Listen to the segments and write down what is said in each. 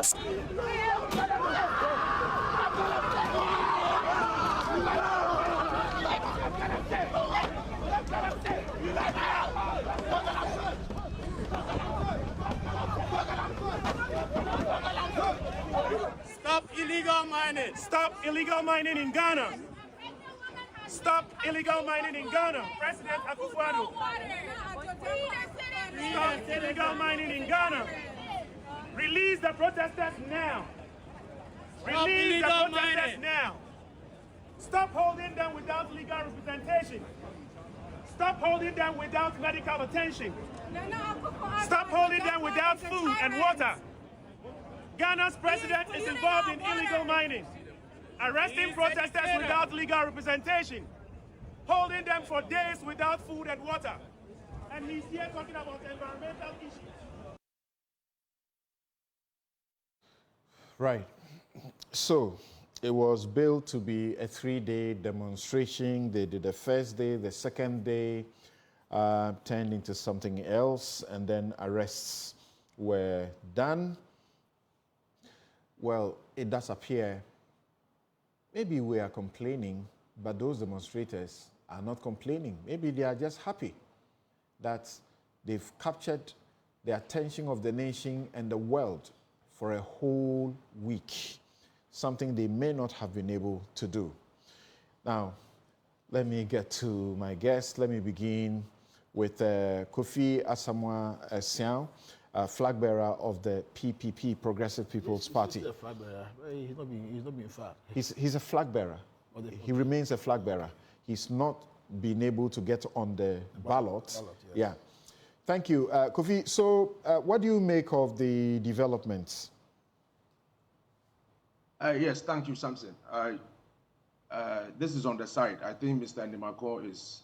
us. Stop illegal mining. Stop illegal mining in Ghana. Stop illegal mining in Ghana. President Akufo-Addo. Stop illegal mining in Ghana. Release the protesters now. Release the protesters now. Stop holding them without legal representation. Stop holding them without medical attention. Stop holding them without food and water. Ghana's president is involved in illegal mining, arresting protesters without legal representation, holding them for days without food and water. And he's here talking about environmental issues. Right. So it was billed to be a 3-day demonstration. They did the first day, the second day turned into something else, and then arrests were done. Well, it does appear maybe we are complaining, but those demonstrators are not complaining. Maybe they are just happy that they've captured the attention of the nation and the world for a whole week, something they may not have been able to do. Now, let me get to my guest. Let me begin with Kofi Asamoah-Sian, flag bearer of the PPP, Progressive People's Party. He's a flag bearer. He's not being far. He's a flag bearer. He remains a flag bearer. He's not been able to get on the ballot. Yes. Yeah. Thank you. Kofi, so what do you make of the developments? Yes, thank you, Samson. This is on the side. I think Mr. Ndimako is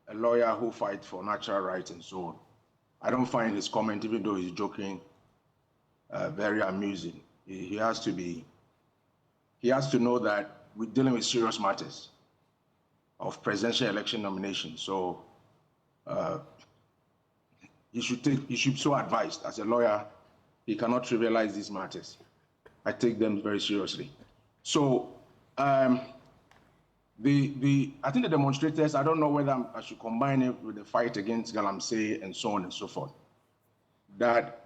a lawyer who fights for natural rights and so on. I don't find his comment, even though he's joking, very amusing. He has to know that we're dealing with serious matters of presidential election nomination. So he should be so advised. As a lawyer, he cannot trivialize these matters. I take them very seriously. So I think the demonstrators, I don't know whether I should combine it with the fight against Galamsey and so on and so forth. That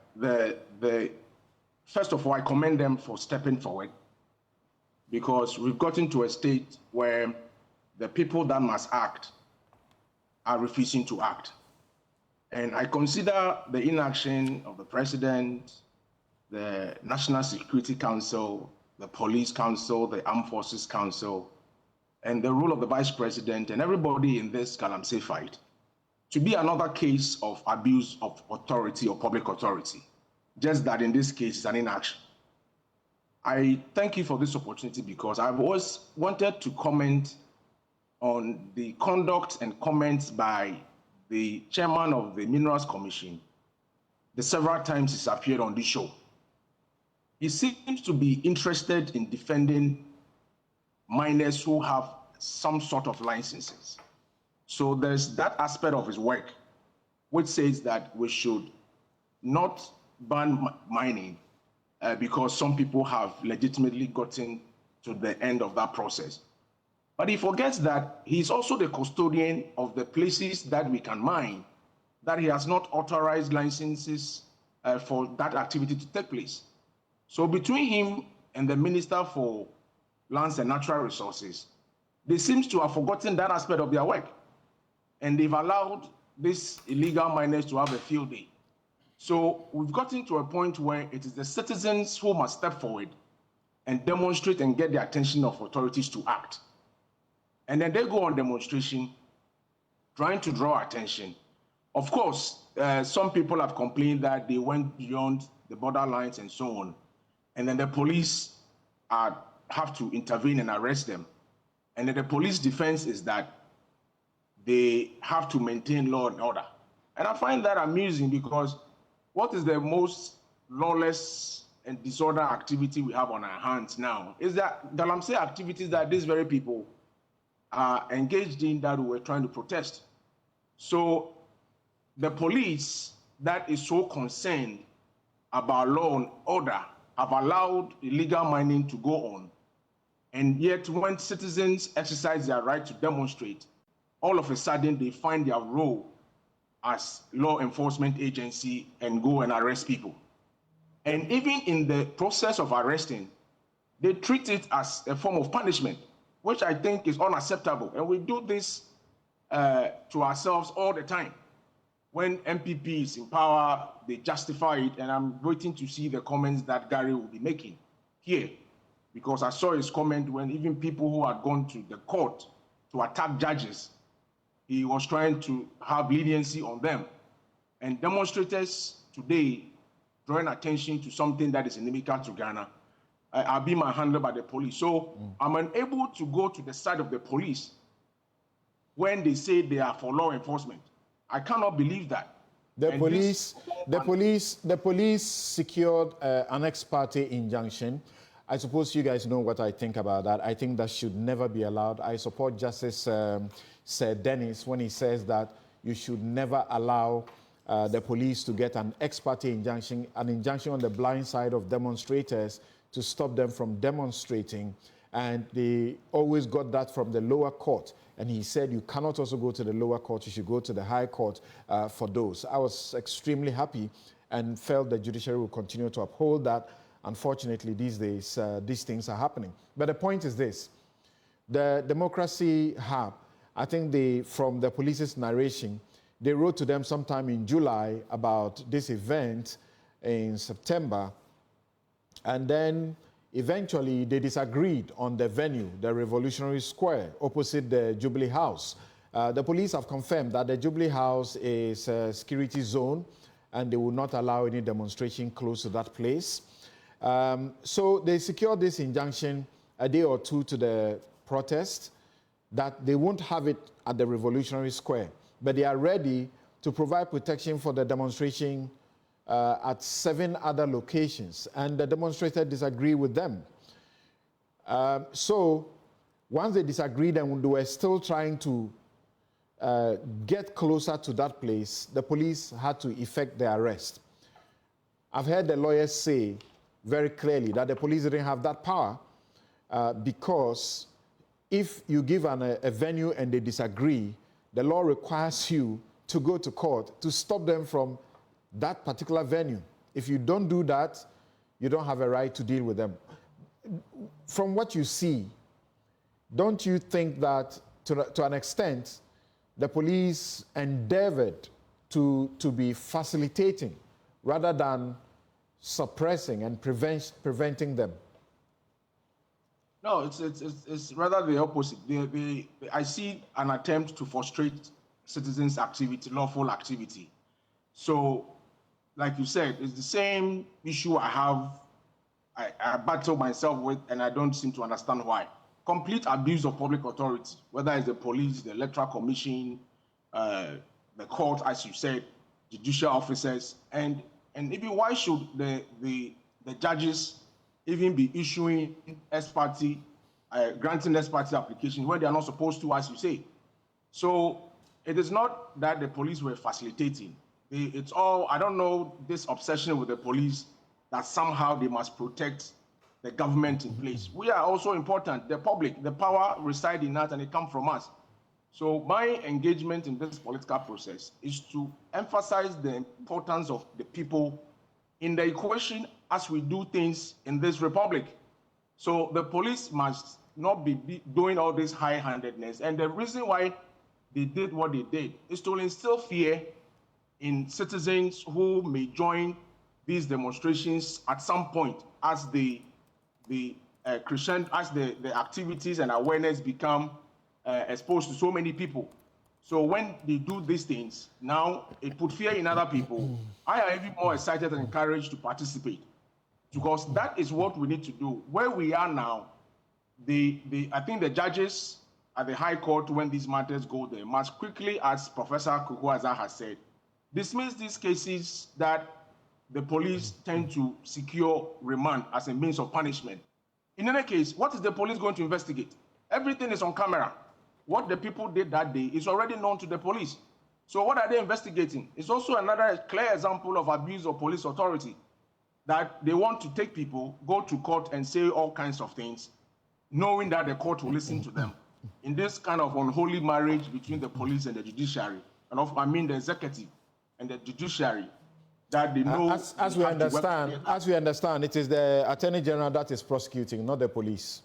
first of all, I commend them for stepping forward, because we've gotten to a state where the people that must act are refusing to act. And I consider the inaction of the president, the National Security Council, the Police Council, the Armed Forces Council, and the role of the Vice President and everybody in this Galamsey fight to be another case of abuse of authority or public authority, just that in this case it's an inaction. I thank you for this opportunity, because I've always wanted to comment on the conduct and comments by the chairman of the Minerals Commission, the several times he's appeared on this show. He seems to be interested in defending miners who have some sort of licenses. So there's that aspect of his work which says that we should not ban mining because some people have legitimately gotten to the end of that process. But he forgets that he's also the custodian of the places that we can mine, that he has not authorized licenses for that activity to take place. So between him and the Minister for Lands and Natural Resources, they seem to have forgotten that aspect of their work. And they've allowed these illegal miners to have a field day. So we've gotten to a point where it is the citizens who must step forward and demonstrate and get the attention of authorities to act. And then they go on demonstration, trying to draw attention. Of course, some people have complained that they went beyond the borderlines and so on. And then the police have to intervene and arrest them. And then the police defense is that they have to maintain law and order. And I find that amusing, because what is the most lawless and disorder activity we have on our hands now is that Galamsey activities that these very people are engaged in that we were trying to protest. So the police that is so concerned about law and order have allowed illegal mining to go on. And yet when citizens exercise their right to demonstrate, all of a sudden they find their role as law enforcement agency and go and arrest people. And even in the process of arresting, they treat it as a form of punishment, which I think is unacceptable. And we do this to ourselves all the time. When MPP is in power, they justify it, and I'm waiting to see the comments that Gary will be making here, because I saw his comment when even people who had gone to the court to attack judges, he was trying to have leniency on them. And demonstrators today drawing attention to something that is inimical to Ghana are being handled by the police. So I'm unable to go to the side of the police when they say they are for law enforcement. I cannot believe that. The police secured an ex parte injunction. I suppose you guys know what I think about that. I think that should never be allowed. I support Justice Sir Dennis when he says that you should never allow the police to get an ex parte injunction, an injunction on the blind side of demonstrators to stop them from demonstrating. And they always got that from the lower court. And he said you cannot also go to the lower court, you should go to the high court for those. I was extremely happy and felt the judiciary will continue to uphold that. Unfortunately, these days, these things are happening. But the point is this, the Democracy Hub, I think from the police's narration, they wrote to them sometime in July about this event in September, and then eventually they disagreed on the venue, the Revolutionary Square, opposite the Jubilee House. The police have confirmed that the Jubilee House is a security zone and they will not allow any demonstration close to that place. So they secured this injunction a day or two to the protest that they won't have it at the Revolutionary Square, but they are ready to provide protection for the demonstration at 7 other locations, and the demonstrators disagree with them. So once they disagreed and they were still trying to get closer to that place, the police had to effect the arrest. I've heard the lawyers say very clearly that the police didn't have that power because if you give a venue and they disagree, the law requires you to go to court to stop them from that particular venue. If you don't do that, you don't have a right to deal with them. From what you see, don't you think that to an extent, the police endeavored to be facilitating rather than suppressing and preventing them? No, it's rather the opposite. I see an attempt to frustrate citizens' activity, lawful activity. So, like you said, it's the same issue I battle myself with, and I don't seem to understand why. Complete abuse of public authority, whether it's the police, the Electoral Commission, the court, as you said, judicial officers, and even why should the judges even be issuing ex parte, granting ex parte applications when they are not supposed to, as you say? So it is not that the police were facilitating. It's all, I don't know, this obsession with the police that somehow they must protect the government in place. We are also important, the public, the power resides in us and it comes from us. So my engagement in this political process is to emphasize the importance of the people in the equation as we do things in this republic. So the police must not be doing all this high-handedness. And the reason why they did what they did is to instill fear in citizens who may join these demonstrations at some point as the activities and awareness become exposed to so many people. So when they do these things, now it puts fear in other people. I am even more excited and encouraged to participate, because that is what we need to do. Where we are now, I think the judges at the High Court, when these matters go there, must quickly, as Professor Kukuaza has said, dismiss these cases that the police tend to secure remand as a means of punishment. In any case, what is the police going to investigate? Everything is on camera. What the people did that day is already known to the police. So what are they investigating? It's also another clear example of abuse of police authority. that they want to take people, go to court and say all kinds of things, knowing that the court will listen to them. In this kind of unholy marriage between the police and the judiciary, and the executive and the judiciary, that they know. As we understand, it is the Attorney General that is prosecuting, not the police.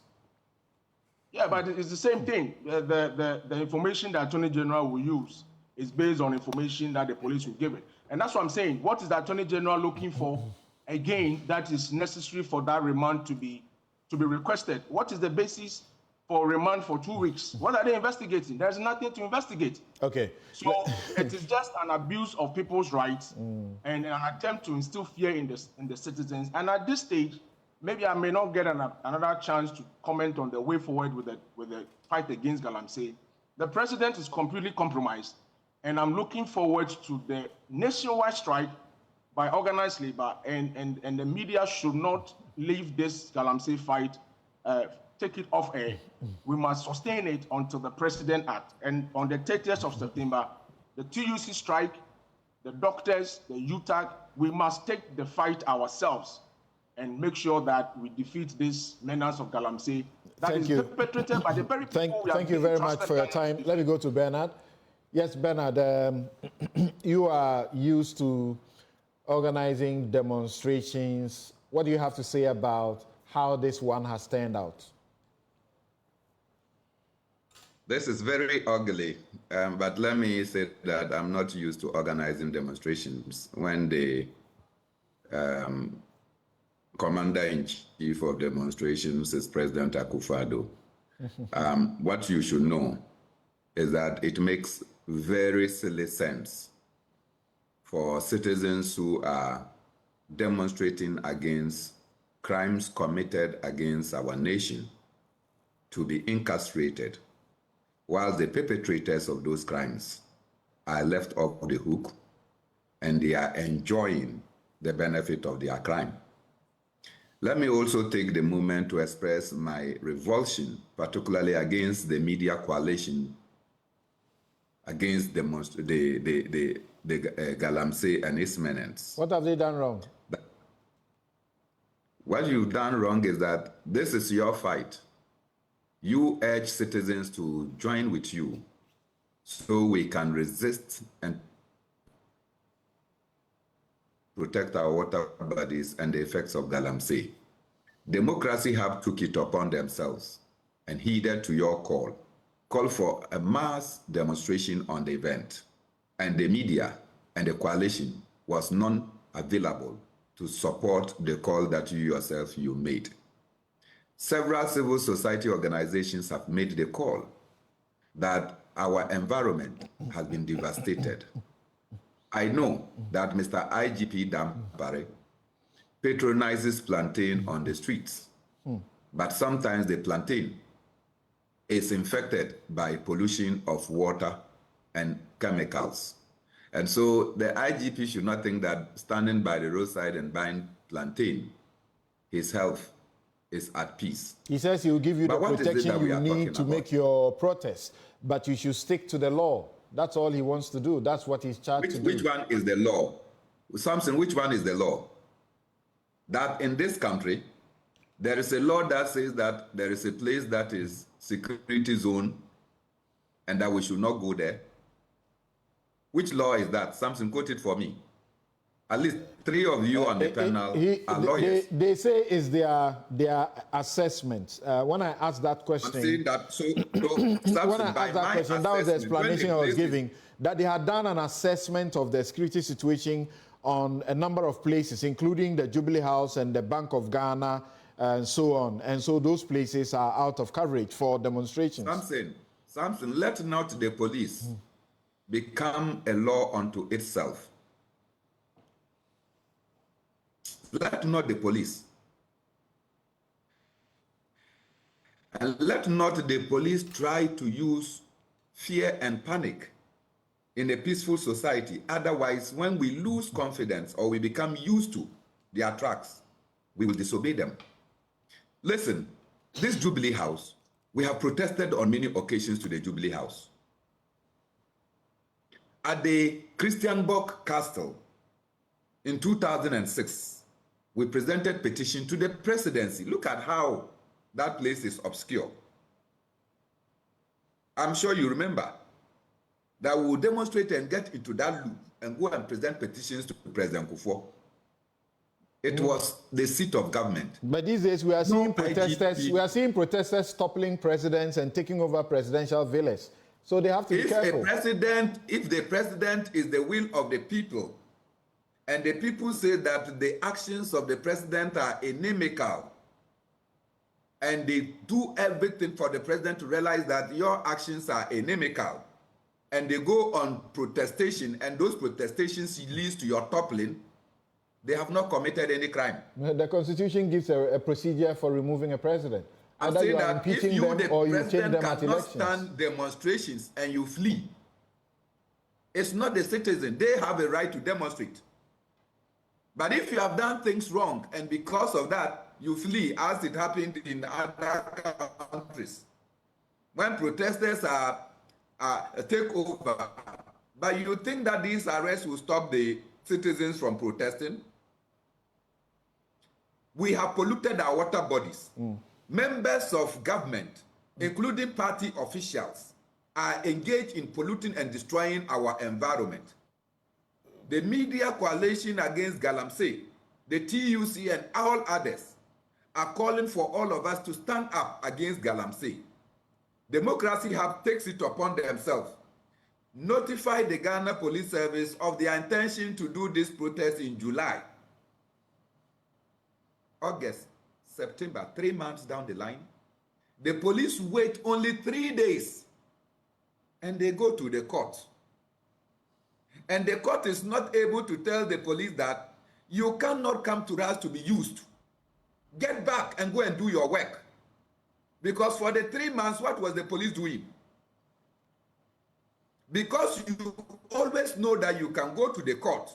Yeah, but it's the same thing. The information the Attorney General will use is based on information that the police will give it. And that's what I'm saying. What is the Attorney General looking for, again, that is necessary for that remand to be requested? What is the basis for remand for 2 weeks? What are they investigating? There's nothing to investigate. Okay. So it is just an abuse of people's rights and an attempt to instill fear in the citizens. And at this stage, maybe I may not get another chance to comment on the way forward with the fight against Galamsey. The president is completely compromised, and I'm looking forward to the nationwide strike by organized labor, and the media should not leave this Galamsey fight, take it off air. We must sustain it until the president acts. And on the 30th of September, the TUC strike, the doctors, the UTAG, we must take the fight ourselves and make sure that we defeat this menace of Galamsey that is perpetrated by the very people we have. Thank you very much for your time. Let me go to Bernard. Yes, Bernard, you are used to organizing demonstrations. What do you have to say about how this one has turned out? This is very ugly, but let me say that I'm not used to organizing demonstrations. When the commander-in-chief of demonstrations is President Akufo-Addo, what you should know is that it makes very silly sense for citizens who are demonstrating against crimes committed against our nation to be incarcerated, while the perpetrators of those crimes are left off the hook and they are enjoying the benefit of their crime. Let me also take the moment to express my revulsion, particularly against the media coalition against the Galamsey and its menace. What have they done wrong? What you've done wrong is that this is your fight. You urge citizens to join with you so we can resist and protect our water bodies and the effects of Galamsey. Democracy have took it upon themselves and heeded to your call for a mass demonstration on the event, and the media and the coalition was non-available to support the call that you made. Several civil society organizations have made the call that our environment has been devastated. I know that Mr. IGP Dampare patronizes plantain on the streets, but sometimes the plantain is infected by pollution of water and chemicals. And so the IGP should not think that standing by the roadside and buying plantain, his health is at peace. He says he will give you the protection you need to make your protest, but you should stick to the law. That's all he wants to do. That's what he's charged to do. Which one is the law? Samson, which one is the law? That in this country, there is a law that says that there is a place that is security zone and that we should not go there. Which law is that? Samson, quote it for me. At least 3 of you on the panel are lawyers. They say it's their assessment. When I asked that question, Samson, when I asked that question, that was the explanation I was giving, that they had done an assessment of the security situation on a number of places, including the Jubilee House and the Bank of Ghana and so on. And so those places are out of coverage for demonstrations. Samson, let not the police become a law unto itself. Let not the police. And let not the police try to use fear and panic in a peaceful society. Otherwise, when we lose confidence or we become used to their tracks, we will disobey them. Listen, this Jubilee House, we have protested on many occasions to the Jubilee House. At the Christianborg Castle in 2006, we presented petition to the presidency. Look at how that place is obscure. I'm sure you remember that we will demonstrate and get into that loop and go and present petitions to President Kufuor. It was the seat of government. But these days we are seeing protesters. We are seeing protesters toppling presidents and taking over presidential villas. So they have to be careful. If the president is the will of the people, and the people say that the actions of the president are inimical, and they do everything for the president to realize that your actions are inimical, and they go on protestation, and those protestations leads to your toppling, they have not committed any crime. The Constitution gives a procedure for removing a president. I'm saying that if you, the president, cannot stand demonstrations and you flee, it's not the citizen. They have a right to demonstrate. But if you have done things wrong and because of that you flee, as it happened in other countries, when protesters take over, but you think that these arrests will stop the citizens from protesting? We have polluted our water bodies. Members of government, including party officials, are engaged in polluting and destroying our environment. The media coalition against Galamsey, the TUC and all others are calling for all of us to stand up against Galamsey. Democracy Hub takes it upon themselves. Notify the Ghana Police Service of their intention to do this protest in July, August, September, 3 months down the line. The police wait only 3 days and they go to the court. And the court is not able to tell the police that you cannot come to us to be used. Get back and go and do your work. Because for the 3 months, what was the police doing? Because you always know that you can go to the court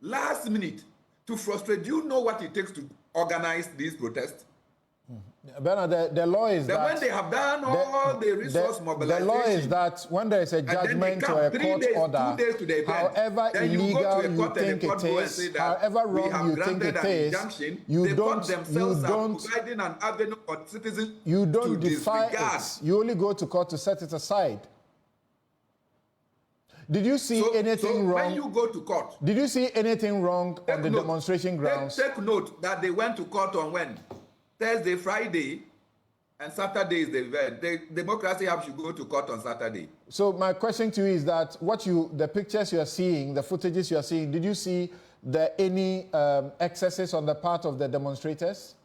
last minute to frustrate. Do you know what it takes to organize these protests? Bernard, the law is that when they have done all the resource mobilization, the law is that when there is a judgment or a court order, however illegal you think it is, however wrong you think it is, you don't defy it. You only go to court to set it aside. Did you see anything wrong? When you go to court, did you see anything wrong on the demonstration grounds? Take note that they went to court on when? Thursday, Friday, and Saturday is the event. The Democracy Hub should go to court on Saturday. So my question to you is that the pictures you are seeing, the footages you are seeing, did you see any excesses on the part of the demonstrators?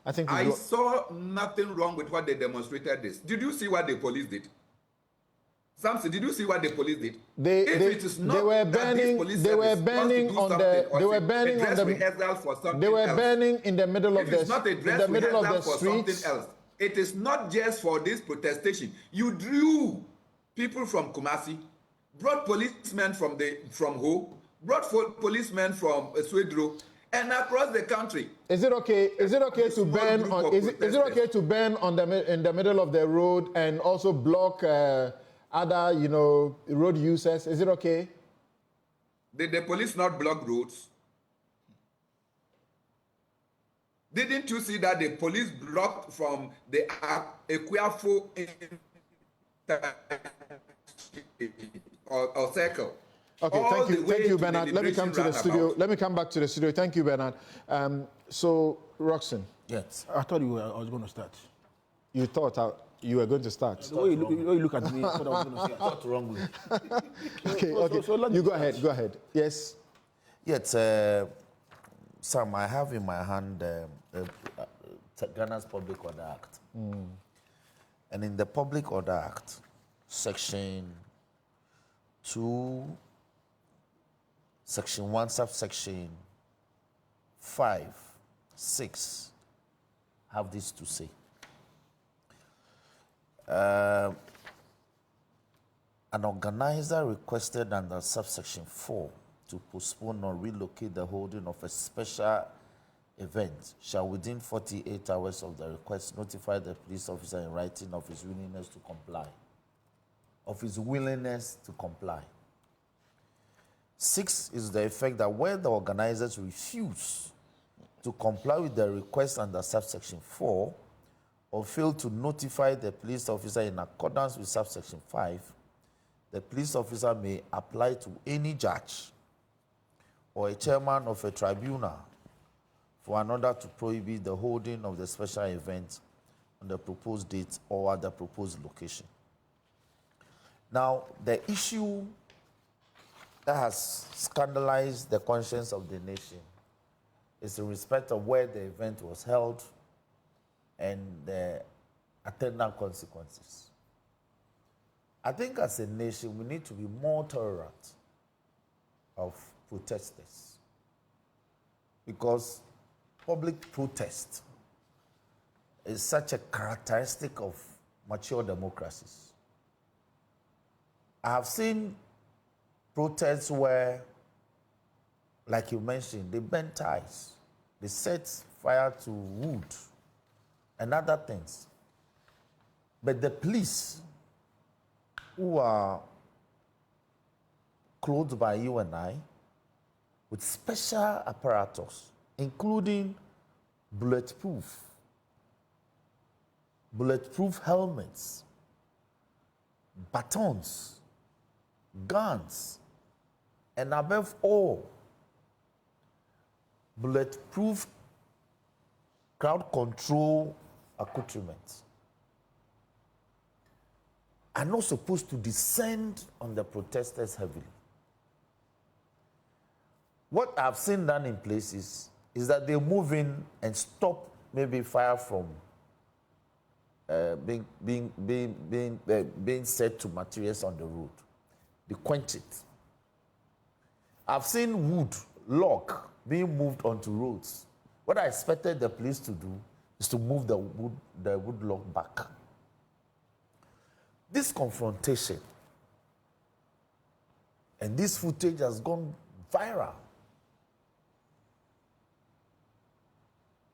I saw nothing wrong with what they demonstrated this. Did you see what the police did? Samson, did you see what the police did? They were burning in the middle of the streets. It is not just for this protestation. You drew people from Kumasi, brought policemen from Ho, brought policemen from Swedro, and across the country. Is it okay to burn in the middle of the road and also block other, road users? Is it okay? Did the police not block roads? Didn't you see that the police blocked from the Equiafo or circle? Okay, thank you, Bernard. Let me come to the studio. Let me come back to the studio. Thank you, Bernard. So, Roxanne. Yes. I thought I was going to start. You thought you were going to start? The way you look at me, I thought I was going to say, what's wrong with you? Okay. So you go ahead. Go ahead. Yes. Yes, Sam, I have in my hand Ghana's Public Order Act. And in the Public Order Act, Section 2, Section 1, subsection 5, 6, have this to say. An organizer requested under subsection 4 to postpone or relocate the holding of a special event shall within 48 hours of the request notify the police officer in writing of his willingness to comply. 6 is the effect that when the organizers refuse to comply with the request under subsection 4 or fail to notify the police officer in accordance with subsection 5, the police officer may apply to any judge or a chairman of a tribunal for an order to prohibit the holding of the special event on the proposed date or at the proposed location. Now, the issue that has scandalized the conscience of the nation is in respect of where the event was held and the attendant consequences. I think as a nation, we need to be more tolerant of protesters, because public protest is such a characteristic of mature democracies. I have seen protests where, like you mentioned, they burn ties, they set fire to wood and other things. But the police, who are clothed by you and I, with special apparatus, including bulletproof helmets, batons, guns, and above all, bulletproof crowd control accoutrements, are not supposed to descend on the protesters heavily. What I've seen done in places is that they move in and stop maybe fire from being set to materials on the road. They quench it. I've seen wood, log, being moved onto roads. What I expected the police to do is to move the wood log back. This confrontation and this footage has gone viral.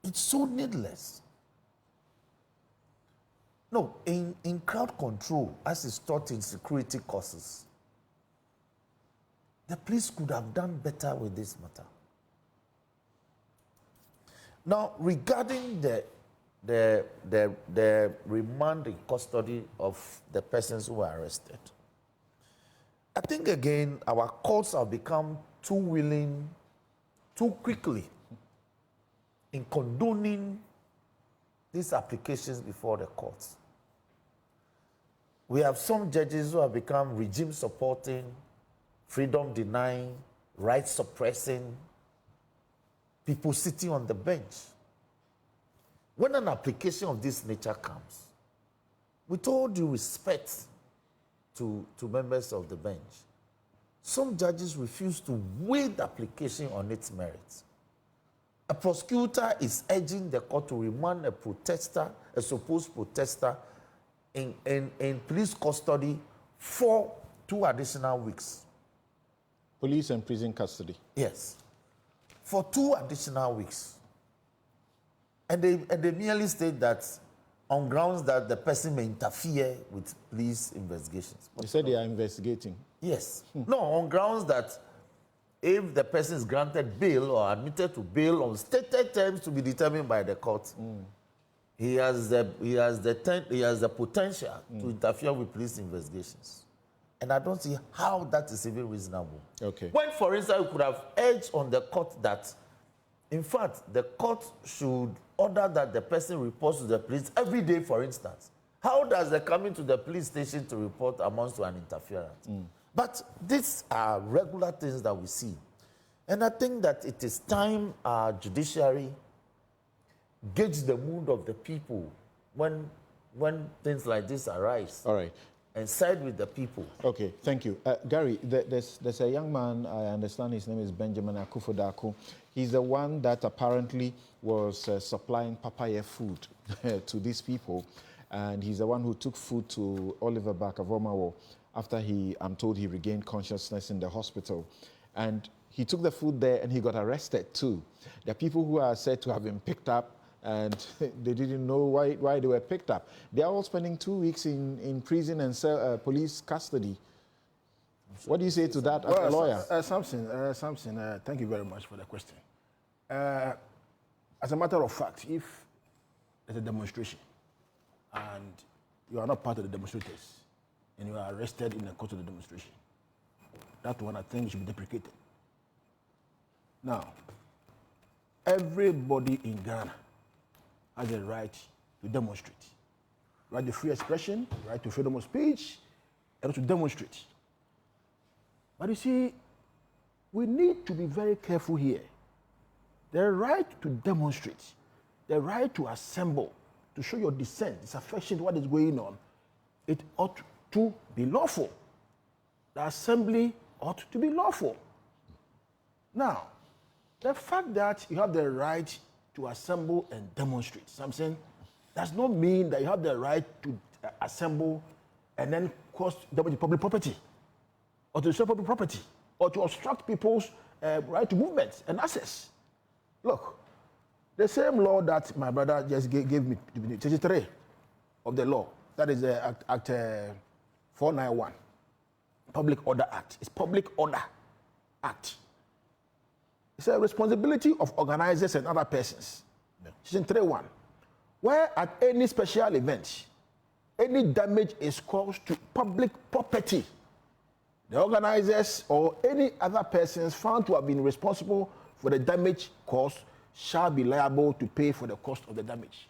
It's so needless. No, in crowd control, as is taught in security courses, the police could have done better with this matter. Now, regarding the remand in custody of the persons who were arrested, I think again our courts have become too willing, too quickly in condoning these applications before the courts. We have some judges who have become regime supporting, freedom denying, rights suppressing, people sitting on the bench. When an application of this nature comes, with all due respect to members of the bench, some judges refuse to weigh the application on its merits. A prosecutor is urging the court to remand a protester, a supposed protester, in police custody for 2 additional weeks. Police and prison custody. Yes. For 2 additional weeks. And they merely state that on grounds that the person may interfere with police investigations. They said they are investigating. Yes. No, on grounds that if the person is granted bail or admitted to bail on stated terms to be determined by the court, he has the potential to interfere with police investigations. And I don't see how that is even reasonable. Okay. When, for instance, we could have urged on the court that, in fact, the court should order that the person reports to the police every day, for instance. How does the coming to the police station to report amounts to an interference? But these are regular things that we see. And I think that it is time our judiciary gauge the mood of the people when things like this arise. All right. And side with the people. Okay, thank you. Gary, there's a young man, I understand his name is Benjamin Akufo-Daku. He's the one that apparently was supplying papaya food to these people. And he's the one who took food to Oliver Barker-Vormawor after I'm told he regained consciousness in the hospital. And he took the food there and he got arrested too. There are people who are said to have been picked up and they didn't know why they were picked up. They are all spending 2 weeks in prison and police custody What do you say to that as a lawyer? Samson, thank you very much for the question. As a matter of fact, if there's a demonstration and you are not part of the demonstrators and you are arrested in the course of the demonstration, that one I think should be deprecated. Now, everybody in Ghana has a right to demonstrate. Right to free expression, right to freedom of speech, and to demonstrate. But you see, we need to be very careful here. The right to demonstrate, the right to assemble, to show your dissent, disaffection to what is going on, it ought to be lawful. The assembly ought to be lawful. Now, the fact that you have the right to assemble and demonstrate something does not mean that you have the right to assemble and then cause damage to public property, or to destroy public property, or to obstruct people's right to movement and access. Look, the same law that my brother just gave me, 33 of the law, that is Act 491, Public Order Act. It's Public Order Act. It's a responsibility of organizers and other persons. Section 3.1, where at any special event, any damage is caused to public property, the organizers or any other persons found to have been responsible for the damage caused shall be liable to pay for the cost of the damage.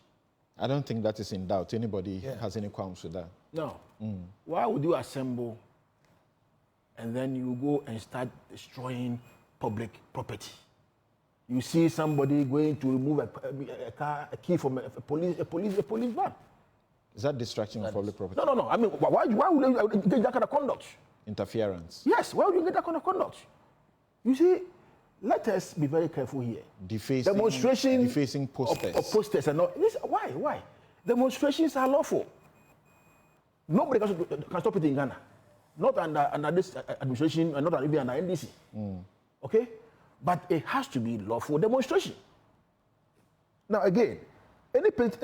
I don't think that is in doubt. Anybody has any qualms with that? No. Why would you assemble and then you go and start destroying public property? You see somebody going to remove a key from a police van. Is that distraction of public property? No. I mean, why would you engage that kind of conduct? Interference. Yes, why would you engage that kind of conduct? You see, let us be very careful here. Defacing posters. Of posters and all. Why? Demonstrations are lawful. Nobody can stop it in Ghana. Not under this administration and not even under NDC. Okay? But it has to be lawful demonstration. Now again, any person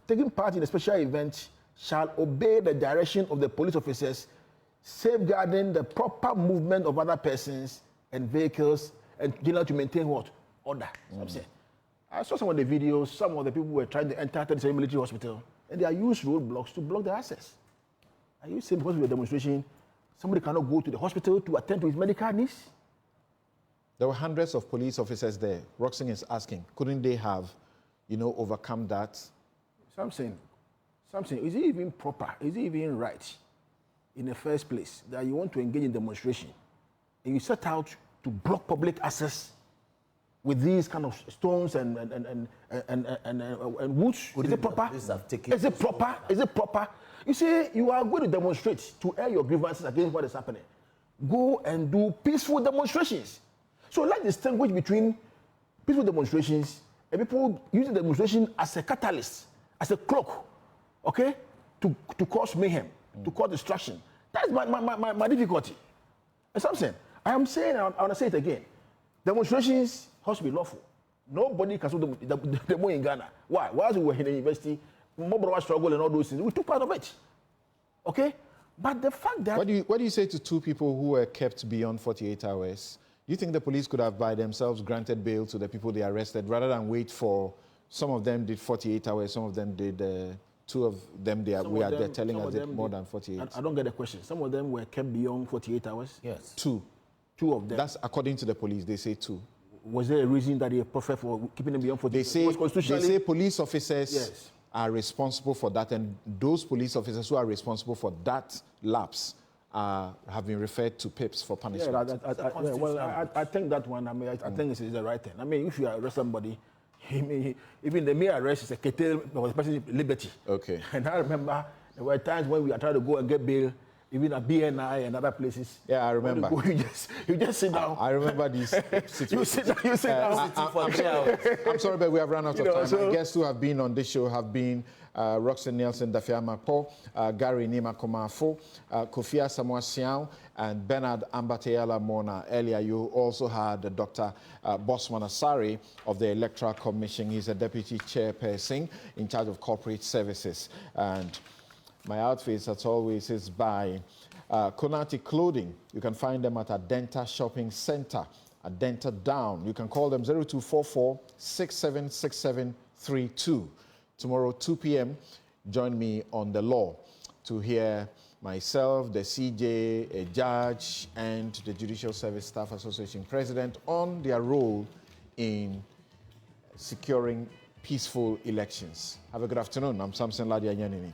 taking part in a special event shall obey the direction of the police officers, safeguarding the proper movement of other persons and vehicles, and to maintain what? Order. I'm saying. I saw some of the videos, some of the people were trying to enter the military hospital, and they are used roadblocks to block the access. Are you saying because of the demonstration, somebody cannot go to the hospital to attend to his medical needs? There were hundreds of police officers there. Roxanne is asking, couldn't they have, overcome that? Something, is it even proper? Is it even right in the first place that you want to engage in demonstration and you set out to block public access with these kind of stones and woods? Is it proper? Is it proper? You see, you are going to demonstrate to air your grievances against what is happening. Go and do peaceful demonstrations. So let's distinguish between peaceful demonstrations and people using demonstration as a catalyst, as a cloak, okay, to cause mayhem, to cause destruction. That's my difficulty. And something I am saying, I want to say it again. Demonstrations has to be lawful. Nobody can stop the demo in Ghana. Why? Whilst we were in the university, mob struggle and all those things, we took part of it. Okay? But the fact that... What do you say to two people who were kept beyond 48 hours? Do you think the police could have by themselves granted bail to the people they arrested rather than wait for... Some of them did 48 hours, some of them did... two of them, they're telling us that more than 48. I don't get the question. Some of them were kept beyond 48 hours? Yes. Two of them. That's according to the police, they say two. Was there a reason that they prefer for keeping them beyond 48 hours? They say police officers are responsible for that, and those police officers who are responsible for that lapse have been referred to PIPs for punishment. I think that one, I think it's the right thing. I mean, if you arrest somebody, even the mere arrest is a curtail of the person's liberty. Okay. And I remember there were times when we are trying to go and get bail, even at BNI and other places. Yeah, I remember. You just sit down. I remember these situations. You sit down. I'm sorry, but we have run out of time. My guests who have been on this show have been Roxanne Nelson Dafiama-Po, Gary Nima Komafo, Kofi Asamoah Siao, and Bernard Ambateyala Mona. Earlier, you also had Dr. Bosman Asari of the Electoral Commission. He's a deputy chairperson in charge of corporate services. And My outfits, as always, is by Konati Clothing. You can find them at Adenta Shopping Center, Adenta Down. You can call them 0244 676732. Tomorrow, 2 p.m., join me on The Law to hear myself, the CJ, a judge, and the Judicial Service Staff Association president on their role in securing peaceful elections. Have a good afternoon. I'm Samson Ladia Nyanini.